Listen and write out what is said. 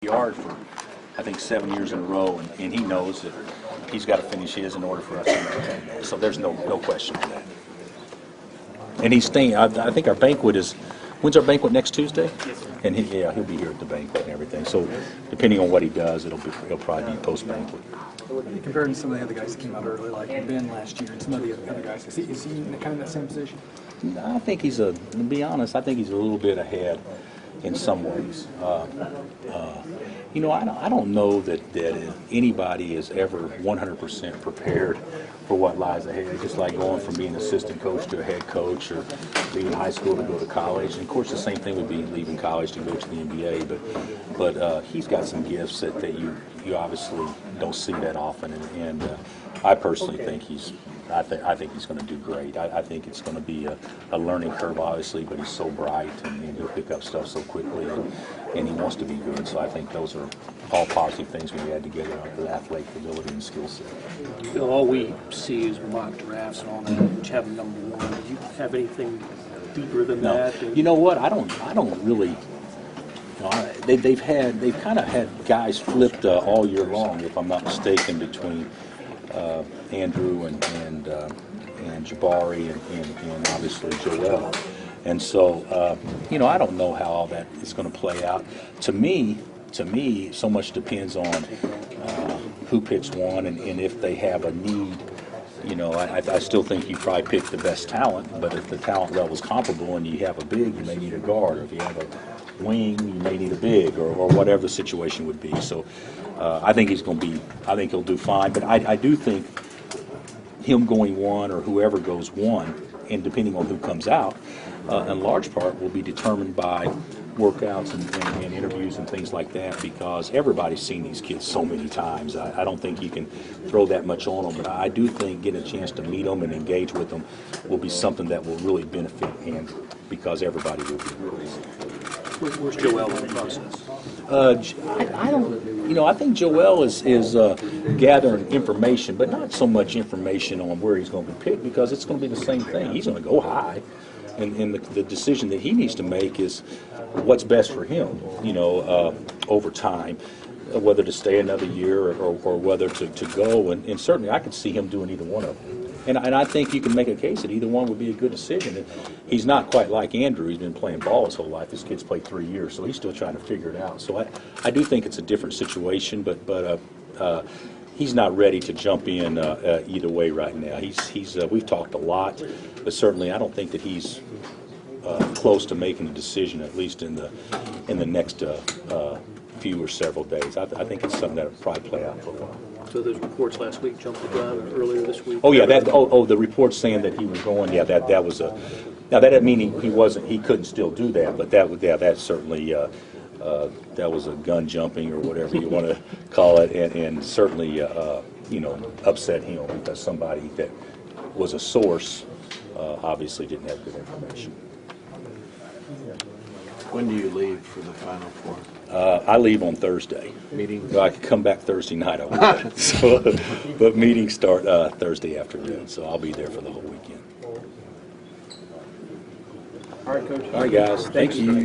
yard for, I think, 7 years in a row, and he knows that he's got to finish his in order for us to maintain that. So there's no question of that. And he's staying. I think our banquet is. When's our banquet? Next Tuesday? Yes, sir. And he'll be here at the banquet and everything. So depending on what he does, it'll probably be post banquet. Compared to some of the other guys that came out early, like Ben last year, and some of the other guys, is he in kind of that same position? I think to be honest, I think he's a little bit ahead in some ways. I don't know that anybody is ever 100% prepared for what lies ahead. Just like going from being an assistant coach to a head coach, or leaving high school to go to college. And of course, the same thing would be leaving college to go to the NBA. But he's got some gifts that you obviously don't see that often. And I personally think I think he's going to do great. I think it's going to be a learning curve, obviously, but he's so bright and he'll pick up stuff so quickly, and he wants to be good. So I think those are all positive things when you add together the athletic ability and skill set. All we see is mock drafts and all that, which have number one. Do you have anything deeper than that? You know what? I don't really. They've kind of had guys flipped all year long, if I'm not mistaken, between Andrew and Jabari and obviously Joel. And so, I don't know how all that is going to play out. To me, so much depends on who picks one and if they have a need. I still think you probably pick the best talent, but if the talent level is comparable and you have a big, you may need a guard. Or if you have a wing, you may need a big, or whatever the situation would be. So I think I think he'll do fine. But I do think him going one or whoever goes one, and depending on who comes out, in large part will be determined by workouts and interviews and things like that, because everybody's seen these kids so many times. I don't think you can throw that much on them, but I do think getting a chance to meet them and engage with them will be something that will really benefit Andrew, because everybody will be really. Where's Joel in the process? I think Joel is gathering information, but not so much information on where he's going to be picked, because it's going to be the same thing. He's going to go high, and the decision that he needs to make is what's best for him, over time, whether to stay another year or whether to go. And certainly I could see him doing either one of them. And I think you can make a case that either one would be a good decision. And he's not quite like Andrew. He's been playing ball his whole life. This kid's played 3 years, so he's still trying to figure it out. So I do think it's a different situation, but he's not ready to jump in either way right now. We've talked a lot, but certainly I don't think that he's close to making a decision, at least in the next few or several days. I think it's something that will probably play out for a while. So those reports last week jumped the gun earlier this week. Oh yeah, the report saying that he was going. Yeah, that was a. Now that didn't mean he wasn't. He couldn't still do that, but that certainly that was a gun jumping or whatever you want to call it, and certainly upset him, because somebody that was a source obviously didn't have good information. When do you leave for the Final Four? I leave on Thursday. Meeting? I could come back Thursday night. I would. But meetings start Thursday afternoon, so I'll be there for the whole weekend. All right, Coach. All right, guys. Thank you.